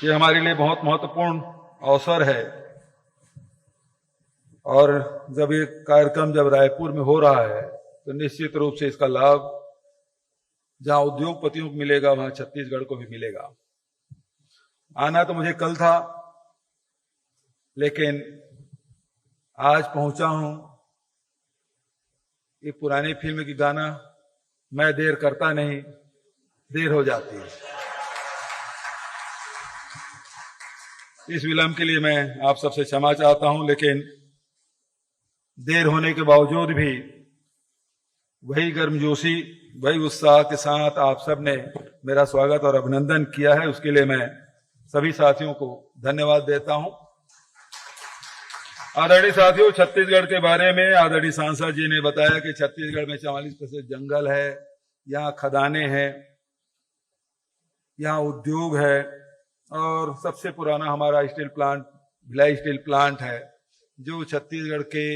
ये हमारे लिए बहुत महत्वपूर्ण अवसर है और जब ये कार्यक्रम जब रायपुर में हो रहा है तो निश्चित रूप से इसका लाभ जहां उद्योगपतियों को मिलेगा वहां छत्तीसगढ़ को भी मिलेगा। आना तो मुझे कल था, लेकिन आज पहुंचा हूं। ये पुरानी फिल्म की गाना मैं देर करता नहीं, देर हो जाती है। इस विलंब के लिए मैं आप सबसे क्षमा चाहता हूं, लेकिन देर होने के बावजूद भी वही गर्मजोशी, वही उत्साह के साथ आप सब ने मेरा स्वागत और अभिनंदन किया है, उसके लिए मैं सभी साथियों को धन्यवाद देता हूं। आदरणीय साथियों, छत्तीसगढ़ के बारे में आदरणीय सांसद जी ने बताया कि छत्तीसगढ़ में 44% जंगल है, यहाँ खदानें हैं, यहाँ उद्योग है और सबसे पुराना हमारा steel plant Bhilai steel plant है, जो छत्तीसगढ़ के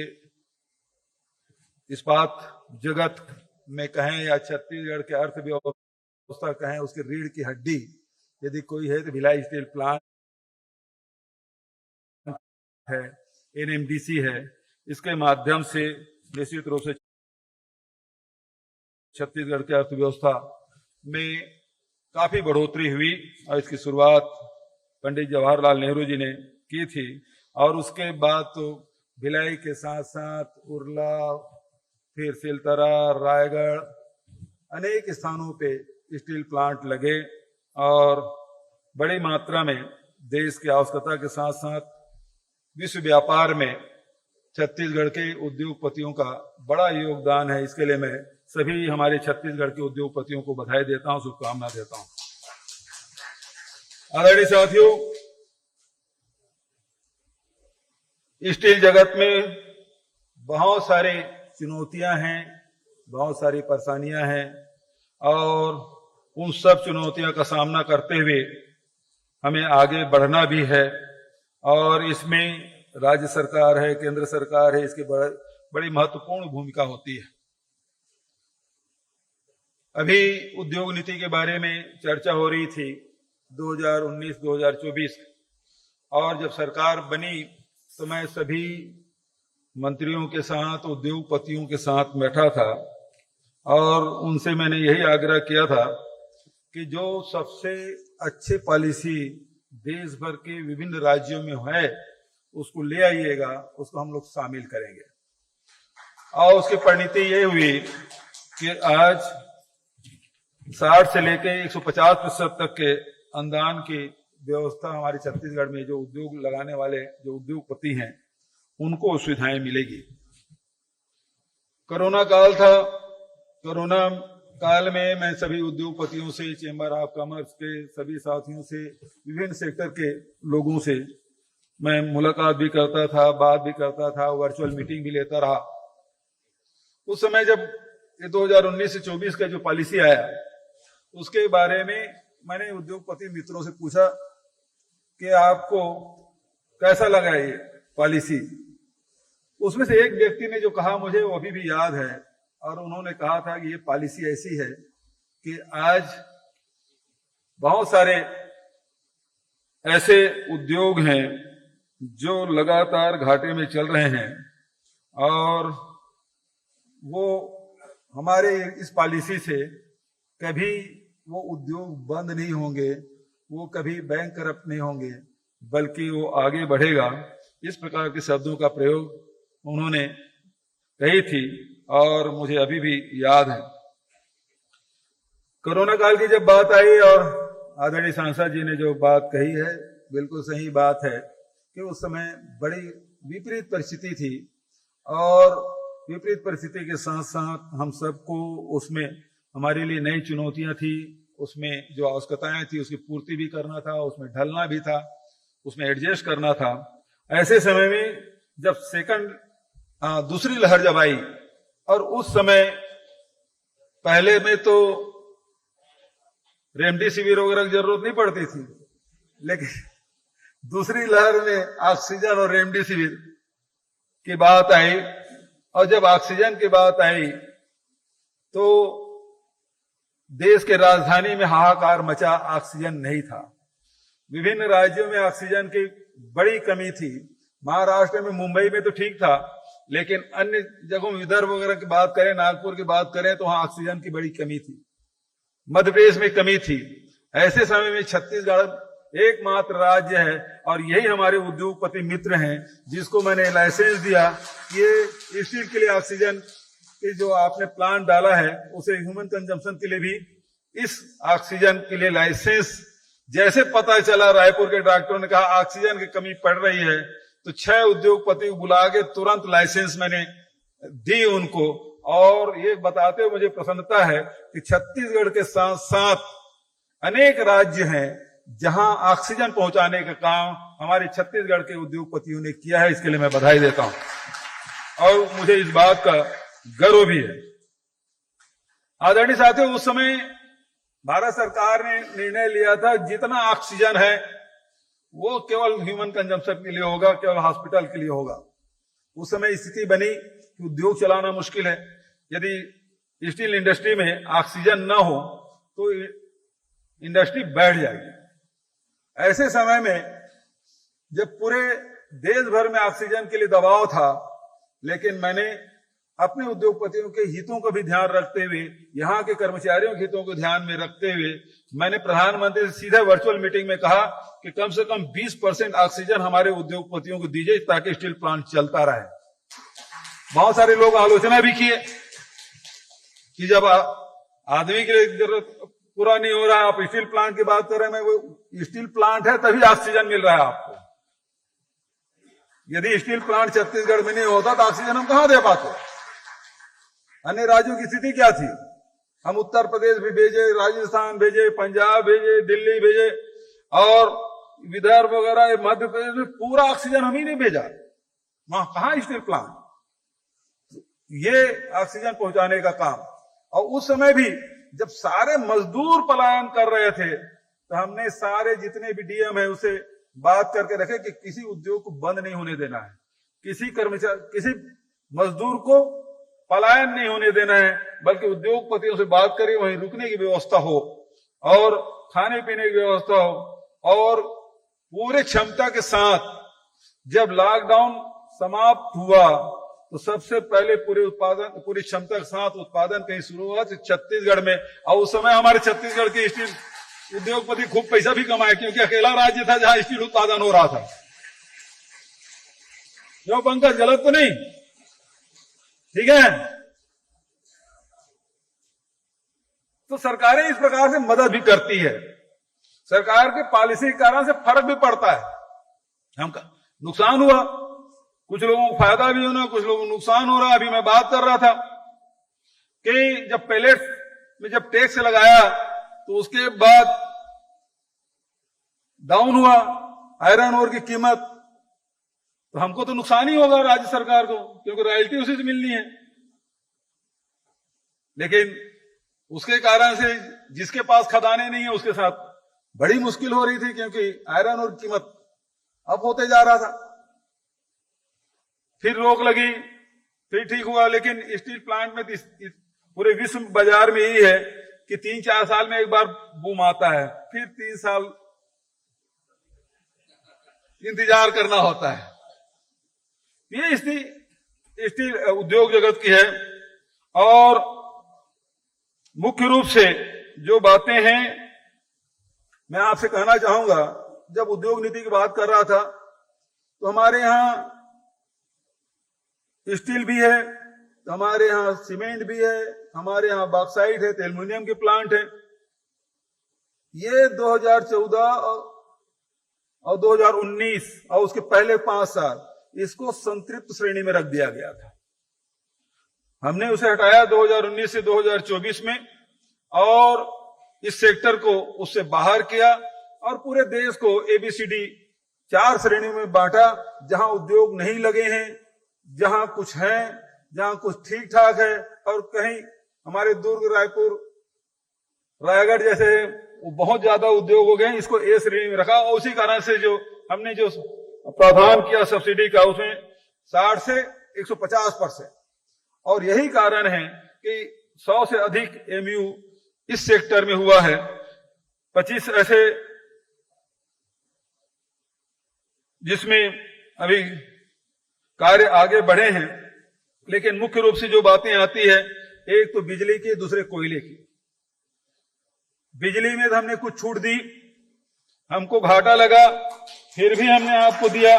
इस्पात जगत में कहें या छत्तीसगढ़ के अर्थव्यवस्था कहें, उसकी रीढ़ की हड्डी यदि कोई है तो भिलाई स्टील प्लांट है, एनएमडीसी है। इसके माध्यम से निश्चित रूप से छत्तीसगढ़ की अर्थव्यवस्था में काफी बढ़ोतरी हुई और इसकी शुरुआत पंडित जवाहरलाल नेहरू जी ने की थी और उसके बाद तो भिलाई के साथ साथ उरला, फिर सिलतरा, रायगढ़, अनेक स्थानों पे स्टील प्लांट लगे और बड़ी मात्रा में देश की आवश्यकता के साथ साथ विश्व व्यापार में छत्तीसगढ़ के उद्योगपतियों का बड़ा योगदान है। इसके लिए मैं सभी हमारे छत्तीसगढ़ के उद्योगपतियों को बधाई देता हूं, शुभकामना देता हूं। आदरणीय साथियों, स्टील जगत में बहुत सारी चुनौतियां हैं, बहुत सारी परेशानियां हैं और उन सब चुनौतियों का सामना करते हुए हमें आगे बढ़ना भी है और इसमें राज्य सरकार है, केंद्र सरकार है, इसकी बड़ी महत्वपूर्ण भूमिका होती है। अभी उद्योग नीति के बारे में चर्चा हो रही थी 2019-2024 और जब सरकार बनी तो मैं सभी मंत्रियों के साथ, उद्योगपतियों के साथ बैठा था और उनसे मैंने यही आग्रह किया था कि जो सबसे अच्छे पॉलिसी देश भर के विभिन्न राज्यों में है उसको ले आइएगा, उसको हम लोग शामिल करेंगे। और उसकी परिणति ये हुई कि आज 60 से लेकर 150% तक के अनुदान की व्यवस्था हमारे छत्तीसगढ़ में जो उद्योग लगाने वाले जो उद्योगपति हैं उनको सुविधाएं मिलेगी। कोरोना काल था, कोरोना काल में मैं सभी उद्योगपतियों से, चेंबर ऑफ कॉमर्स के सभी साथियों से, विभिन्न सेक्टर के लोगों से मैं मुलाकात भी करता था, बात भी करता था, वर्चुअल मीटिंग भी लेता रहा। उस समय जब ये 2019 से 24 का जो पॉलिसी आया उसके बारे में मैंने उद्योगपति मित्रों से पूछा कि आपको कैसा लगा ये पॉलिसी। उसमें से एक व्यक्ति ने जो कहा मुझे वो अभी भी याद है और उन्होंने कहा था कि ये पॉलिसी ऐसी है कि आज बहुत सारे ऐसे उद्योग हैं जो लगातार घाटे में चल रहे हैं और वो हमारे इस पॉलिसी से कभी वो उद्योग बंद नहीं होंगे, वो कभी बैंक करप्ट नहीं होंगे, बल्कि वो आगे बढ़ेगा। इस प्रकार के शब्दों का प्रयोग उन्होंने कही थी और मुझे अभी भी याद है। कोरोना काल की जब बात आई और आदरणीय सांसद जी ने जो बात कही है बिल्कुल सही बात है कि उस समय बड़ी विपरीत परिस्थिति थी और विपरीत परिस्थिति के साथ साथ हम सबको उसमें हमारे लिए नई चुनौतियां थी, उसमें जो आवश्यकताएं थी उसकी पूर्ति भी करना था, उसमें ढलना भी था, उसमें एडजस्ट करना था। ऐसे समय में जब दूसरी लहर जब आई और उस समय पहले में तो रेमडेसिविर वगैरह की जरूरत नहीं पड़ती थी, लेकिन दूसरी लहर में ऑक्सीजन और रेमडेसिविर की बात आई और जब ऑक्सीजन की बात आई तो देश के राजधानी में हाहाकार मचा, ऑक्सीजन नहीं था। विभिन्न राज्यों में ऑक्सीजन की बड़ी कमी थी। महाराष्ट्र में, मुंबई में तो ठीक था, लेकिन अन्य जगहों विदर्भ वगैरह की बात करें, नागपुर की बात करें, तो वहां ऑक्सीजन की बड़ी कमी थी। मध्य प्रदेश में कमी थी। ऐसे समय में छत्तीसगढ़ एकमात्र राज्य है और यही हमारे उद्योगपति मित्र हैं जिसको मैंने लाइसेंस दिया कि ये स्टील के लिए ऑक्सीजन के जो आपने प्लांट डाला है उसे ह्यूमन कंजम्पशन के लिए भी इस ऑक्सीजन के लिए लाइसेंस, जैसे पता चला रायपुर के डॉक्टरों ने कहा ऑक्सीजन की कमी पड़ रही है, तो 6 उद्योगपति को बुला के तुरंत लाइसेंस मैंने दी उनको। और ये बताते हुए मुझे प्रसन्नता है कि छत्तीसगढ़ के साथ साथ अनेक राज्य हैं जहां ऑक्सीजन पहुंचाने का काम हमारे छत्तीसगढ़ के उद्योगपतियों ने किया है। इसके लिए मैं बधाई देता हूं और मुझे इस बात का गर्व भी है। आदरणीय साथियों, उस समय भारत सरकार ने निर्णय लिया था जितना ऑक्सीजन है वो केवल ह्यूमन कंजम्पशन के लिए होगा, केवल हॉस्पिटल के लिए होगा। उस समय स्थिति बनी कि उद्योग चलाना मुश्किल है। यदि स्टील इंडस्ट्री में ऑक्सीजन न हो तो इंडस्ट्री बैठ जाएगी। ऐसे समय में जब पूरे देश भर में ऑक्सीजन के लिए दबाव था, लेकिन मैंने अपने उद्योगपतियों के हितों को भी ध्यान रखते हुए, यहाँ के कर्मचारियों के हितों को ध्यान में रखते हुए, मैंने प्रधानमंत्री से सीधे वर्चुअल मीटिंग में कहा कि कम से कम 20% ऑक्सीजन हमारे उद्योगपतियों को दीजिए ताकि स्टील प्लांट चलता रहे। बहुत सारे लोग आलोचना भी किए कि जब आदमी के लिए जरूरत पूरा नहीं हो रहा है, आप स्टील प्लांट की बात कर रहे हैं। वो स्टील प्लांट है तभी ऑक्सीजन मिल रहा है आपको। यदि स्टील प्लांट छत्तीसगढ़ में नहीं होता तो ऑक्सीजन हम कहां दे पाते। अन्य राज्यों की स्थिति क्या थी? हम उत्तर प्रदेश भी भेजे, राजस्थान भेजे, पंजाब भेजे, दिल्ली भेजे और विदर्भ वगैरह मध्य प्रदेश में पूरा ऑक्सीजन हम ही नहीं भेजा। वहां कहां स्टील प्लांट, ये ऑक्सीजन पहुंचाने का काम। और उस समय भी जब सारे मजदूर पलायन कर रहे थे तो हमने सारे जितने भी डीएम है उसे बात करके रखे कि किसी उद्योग को बंद नहीं होने देना है, किसी कर्मचारी, किसी मजदूर को पलायन नहीं होने देना है, बल्कि उद्योगपतियों से बात करें वहीं रुकने की व्यवस्था हो और खाने पीने की व्यवस्था हो। और पूरे क्षमता के साथ जब लॉकडाउन समाप्त हुआ तो सबसे पहले पूरी क्षमता के साथ उत्पादन कहीं शुरू हुआ तो छत्तीसगढ़ में। और उस समय हमारे छत्तीसगढ़ के स्टील उद्योगपति खूब पैसा भी कमाए, क्योंकि अकेला राज्य था जहां स्टील उत्पादन हो रहा था। जो पंकज गलत तो नहीं, ठीक है? तो सरकारें इस प्रकार से मदद भी करती है। सरकार के पॉलिसी के कारण से फर्क भी पड़ता है। हमका नुकसान हुआ, कुछ लोगों को फायदा भी होना, कुछ लोगों को नुकसान हो रहा। अभी मैं बात कर रहा था कि जब पैलेट में जब टैक्स लगाया तो उसके बाद डाउन हुआ आयरन ओर की कीमत, तो हमको तो नुकसान ही होगा राज्य सरकार को, क्योंकि रॉयल्टी उसी से मिलनी है। लेकिन उसके कारण से जिसके पास खदानें नहीं है उसके साथ बड़ी मुश्किल हो रही थी, क्योंकि आयरन और कीमत अप होते जा रहा था। फिर रोक लगी, फिर ठीक हुआ। लेकिन स्टील प्लांट में पूरे विश्व बाजार में यही है कि 3-4 साल में एक बार बूम आता है, फिर 3 साल इंतजार करना होता है। ये स्टील उद्योग जगत की है। और मुख्य रूप से जो बातें हैं मैं आपसे कहना चाहूंगा, जब उद्योग नीति की बात कर रहा था तो हमारे यहां स्टील भी है, तो हमारे यहां सीमेंट भी है, हमारे यहां बॉक्साइट है, एल्युमिनियम के प्लांट है। ये 2014 और 2019 और उसके पहले 5 साल इसको संतृप्त श्रेणी में रख दिया गया था। हमने उसे हटाया 2019 से 2024 में और इस सेक्टर को उससे बाहर किया और पूरे देश को ABCD 4 श्रेणियों में बांटा, जहां उद्योग नहीं लगे हैं, जहां कुछ है, जहां कुछ ठीक ठाक है, और कहीं हमारे दुर्ग, रायपुर, रायगढ़ जैसे वो बहुत ज्यादा उद्योग हो गए, इसको A श्रेणी में रखा। और उसी कारण से जो हमने जो प्रावधान किया सब्सिडी का, उसमें 60 से 150%। और यही कारण है कि 100 से अधिक MU इस सेक्टर में हुआ है। 25 ऐसे जिसमें अभी कार्य आगे बढ़े हैं, लेकिन मुख्य रूप से जो बातें आती है, एक तो बिजली की, दूसरे कोयले की। बिजली में तो हमने कुछ छूट दी, हमको घाटा लगा, फिर भी हमने आपको दिया।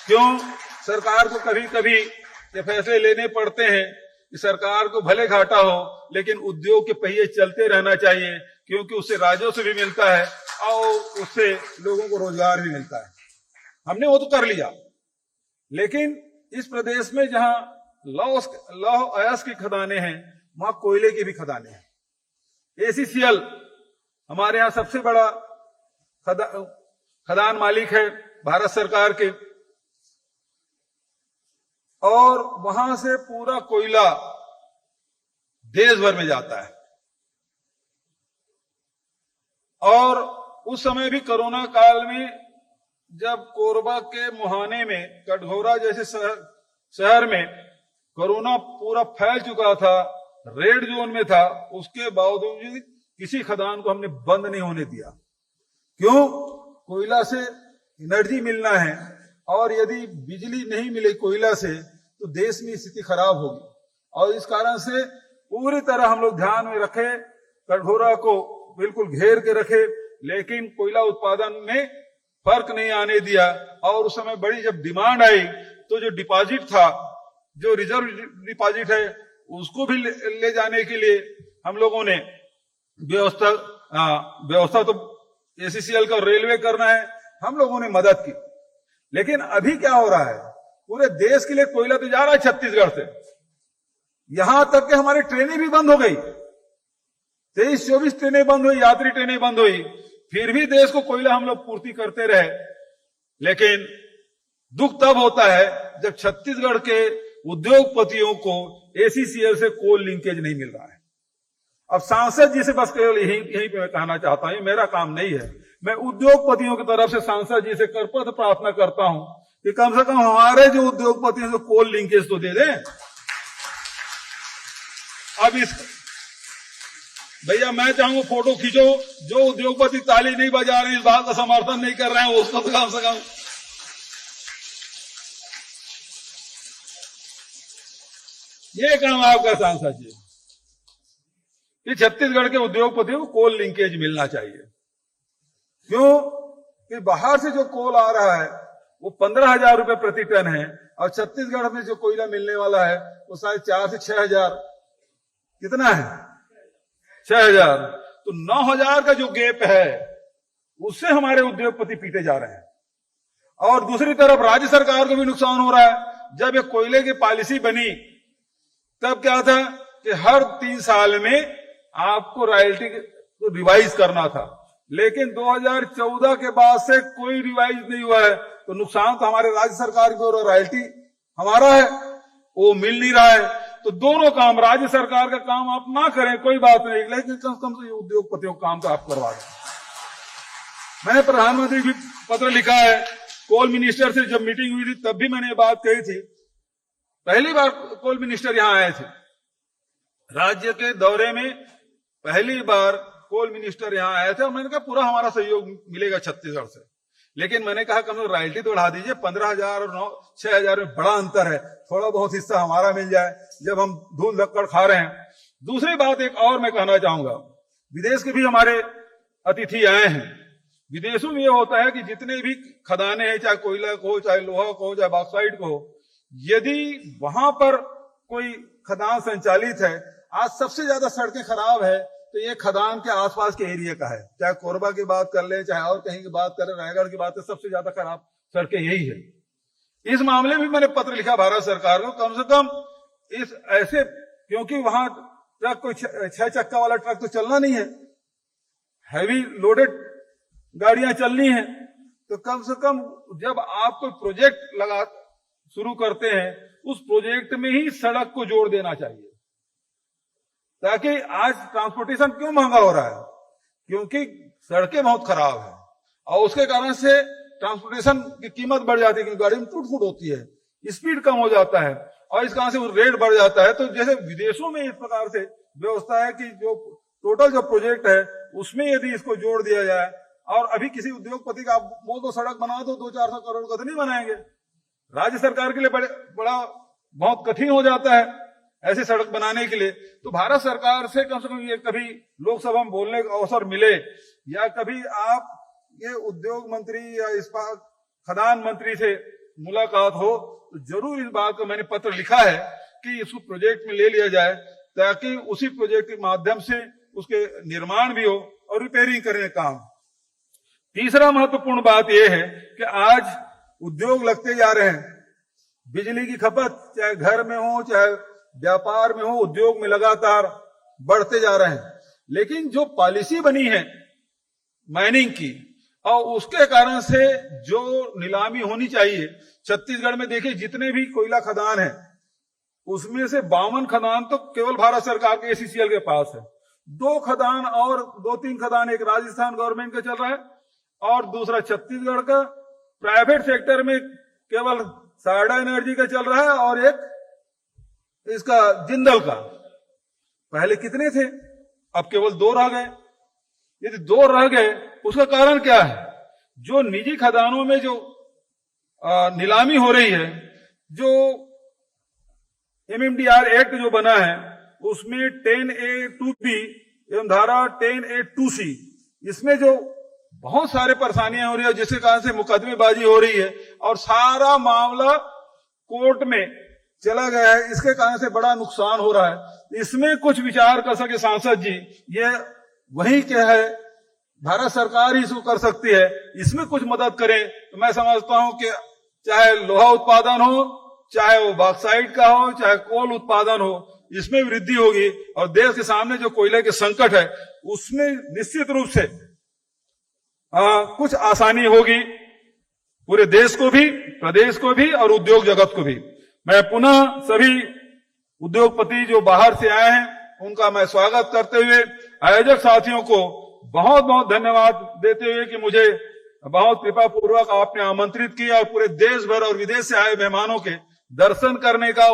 क्यों? सरकार को कभी कभी ये फैसले लेने पड़ते हैं कि सरकार को भले घाटा हो, लेकिन उद्योग के पहिए चलते रहना चाहिए, क्योंकि उससे राजस्व भी मिलता है और उससे लोगों को रोजगार भी मिलता है। हमने वो तो कर लिया, लेकिन इस प्रदेश में जहां लौह अयस्क की खदानें हैं, वहां कोयले की भी खदानें हैं। ACCL हमारे यहां सबसे बड़ा खदान मालिक है भारत सरकार के, और वहां से पूरा कोयला देश भर में जाता है। और उस समय भी कोरोना काल में, जब कोरबा के मुहाने में, कटघोरा जैसे शहर में कोरोना पूरा फैल चुका था, रेड जोन में था, उसके बावजूद किसी खदान को हमने बंद नहीं होने दिया। क्यों? कोयला से एनर्जी मिलना है, और यदि बिजली नहीं मिले कोयला से तो देश में स्थिति खराब होगी। और इस कारण से पूरी तरह हम लोग ध्यान में रखे, कटघोरा को बिल्कुल घेर के रखे, लेकिन कोयला उत्पादन में फर्क नहीं आने दिया। और उस समय बड़ी जब डिमांड आई, तो जो डिपॉजिट था, जो रिजर्व डिपॉजिट है, उसको भी ले जाने के लिए हम लोगों ने व्यवस्था तो ACCL का रेलवे करना है, हम लोगों ने मदद की। लेकिन अभी क्या हो रहा है, पूरे देश के लिए कोयला तो जा रहा है छत्तीसगढ़ से, यहां तक कि हमारी ट्रेनें भी बंद हो गई, 23-24 ट्रेनें बंद हुई, यात्री ट्रेनें बंद हुई, फिर भी देश को कोयला हम लोग पूर्ति करते रहे। लेकिन दुख तब होता है जब छत्तीसगढ़ के उद्योगपतियों को ACCL से कोल लिंकेज नहीं मिल रहा है। अब सांसद जी से बस केवल यहीं पे मैं कहना चाहता हूं, मेरा काम नहीं है, मैं उद्योगपतियों की तरफ से सांसद जी से करपत्र प्रार्थना करता हूं कि कम से कम हमारे जो उद्योगपति हैं, कोल लिंकेज तो दे दें। अब इस भैया मैं चाहूंगा फोटो खींचो, जो उद्योगपति ताली नहीं बजा रहे हैं, इस बात का समर्थन नहीं कर रहे हैं, उसको तो कम से कम ये काम आपका सांसद जी, कि छत्तीसगढ़ के उद्योगपतियों को कोल लिंकेज मिलना चाहिए। क्यों? कि बाहर से जो कोल आ रहा है वो 15,000 रुपए प्रति टन है, और छत्तीसगढ़ में जो कोयला मिलने वाला है वो शायद 4 से 6,000, कितना है? 6,000। तो 9,000 का जो गैप है, उससे हमारे उद्योगपति पीटे जा रहे हैं। और दूसरी तरफ राज्य सरकार को भी नुकसान हो रहा है। जब ये कोयले की पॉलिसी बनी, तब क्या था कि हर 3 साल में आपको रॉयल्टी को रिवाइज करना था, लेकिन 2014 के बाद से कोई रिवाइज नहीं हुआ है। तो नुकसान तो हमारे राज्य सरकार को, और रॉयल्टी हमारा है, वो मिल नहीं रहा है। तो दोनों काम, राज्य सरकार का काम आप ना करें कोई बात नहीं, लेकिन कम से कम से उद्योगपतियों का काम तो आप करवा दें। मैंने प्रधानमंत्री भी पत्र लिखा है, कोल मिनिस्टर से जब मीटिंग हुई थी तब भी मैंने ये बात कही थी। पहली बार कोल मिनिस्टर यहां आए थे, राज्य के दौरे में पहली बार कोल मिनिस्टर यहां आए थे, और मैंने कहा पूरा हमारा सहयोग मिलेगा छत्तीसगढ़ से। लेकिन मैंने कहा कम से कम रॉयल्टी तो बढ़ा दीजिए, 15,000 और 6,000 में बड़ा अंतर है, थोड़ा बहुत हिस्सा हमारा मिल जाए जब हम धूल धक्कड़ खा रहे हैं। दूसरी बात एक और मैं कहना चाहूंगा, विदेश के भी हमारे अतिथि आए हैं। विदेशों में यह होता है कि जितने भी खदानें हैं, चाहे कोयला को, चाहे लोहा को, चाहे बॉक्साइट को, यदि वहां पर कोई खदान संचालित है, आज सबसे ज्यादा सड़कें खराब है तो ये खदान के आसपास के एरिया का है। चाहे कोरबा की बात कर ले, चाहे और कहीं की बात करें, रायगढ़ की बात है, सबसे ज्यादा खराब सड़कें यही है। इस मामले में मैंने पत्र लिखा भारत सरकार को, कम से कम इस ऐसे, क्योंकि वहां ट्रक, कोई 6 चक्का वाला ट्रक तो चलना नहीं है, हैवी लोडेड गाड़ियां चलनी है। तो कम से कम जब आप कोई प्रोजेक्ट शुरू करते हैं, उस प्रोजेक्ट में ही सड़क को जोड़ देना चाहिए, ताकि आज ट्रांसपोर्टेशन क्यों महंगा हो रहा है, क्योंकि सड़कें बहुत खराब है, और उसके कारण से ट्रांसपोर्टेशन की कीमत बढ़ जाती है, क्योंकि गाड़ी में टूट फूट होती है, स्पीड कम हो जाता है, और इस कारण से वो रेट बढ़ जाता है। तो जैसे विदेशों में इस प्रकार से व्यवस्था है कि जो टोटल जो प्रोजेक्ट है उसमें यदि इसको जोड़ दिया जाए और अभी किसी उद्योगपति का आप बोल दो सड़क बना दो 200-400 करोड़ का, तो नहीं बनाएंगे। राज्य सरकार के लिए बड़ा बहुत कठिन हो जाता है ऐसी सड़क बनाने के लिए। तो भारत सरकार से कम ये कभी लोकसभा में बोलने का अवसर मिले, या कभी आप ये उद्योग मंत्री या इस्पात खदान मंत्री से मुलाकात हो, तो जरूर इस बात को मैंने पत्र लिखा है कि इसको प्रोजेक्ट में ले लिया जाए, ताकि उसी प्रोजेक्ट के माध्यम से उसके निर्माण भी हो और रिपेयरिंग करने का काम। तीसरा महत्वपूर्ण बात यह है कि आज उद्योग लगते जा रहे हैं, बिजली की खपत चाहे घर में हो चाहे व्यापार में हो, उद्योग में लगातार बढ़ते जा रहे हैं। लेकिन जो पॉलिसी बनी है माइनिंग की, और उसके कारण से जो नीलामी होनी चाहिए, छत्तीसगढ़ में देखिए जितने भी कोयला खदान है उसमें से 52 खदान तो केवल भारत सरकार के एसीसीएल के पास है। 2 खदान और 2-3 खदान, एक राजस्थान गवर्नमेंट का चल रहा है और दूसरा छत्तीसगढ़ का। प्राइवेट सेक्टर में केवल सारडा एनर्जी का चल रहा है और एक इसका जिंदल का। पहले कितने थे, अब केवल 2 रह गए। यदि 2 रह गए, उसका कारण क्या है? जो निजी खदानों में जो नीलामी हो रही है, जो MMDR एक्ट जो बना है उसमें 10A2B एवं धारा 10A2C, इसमें जो बहुत सारे परेशानियां हो रही है, जिसके कारण से मुकदमेबाजी हो रही है और सारा मामला कोर्ट में चला गया है। इसके कारण से बड़ा नुकसान हो रहा है। इसमें कुछ विचार कर सके सांसद जी, ये वही क्या है, भारत सरकार ही इसको कर सकती है, इसमें कुछ मदद करें। तो मैं समझता हूं कि चाहे लोहा उत्पादन हो, चाहे वो बॉक्साइट का हो, चाहे कोल उत्पादन हो, इसमें वृद्धि होगी और देश के सामने जो कोयले के संकट है उसमें निश्चित रूप से कुछ आसानी होगी, पूरे देश को भी, प्रदेश को भी और उद्योग जगत को भी। मैं पुनः सभी उद्योगपति जो बाहर से आए हैं उनका मैं स्वागत करते हुए आयोजक साथियों को बहुत बहुत धन्यवाद देते हुए कि मुझे बहुत कृपा पूर्वक आपने आमंत्रित किया और पूरे देश भर और विदेश से आए मेहमानों के दर्शन करने का,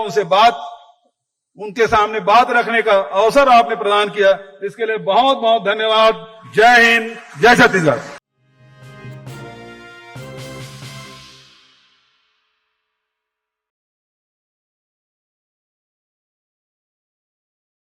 उनके सामने बात रखने का अवसर आपने प्रदान किया। इसके लिए बहुत बहुत धन्यवाद। जय हिंद, जय छत्तीसगढ़।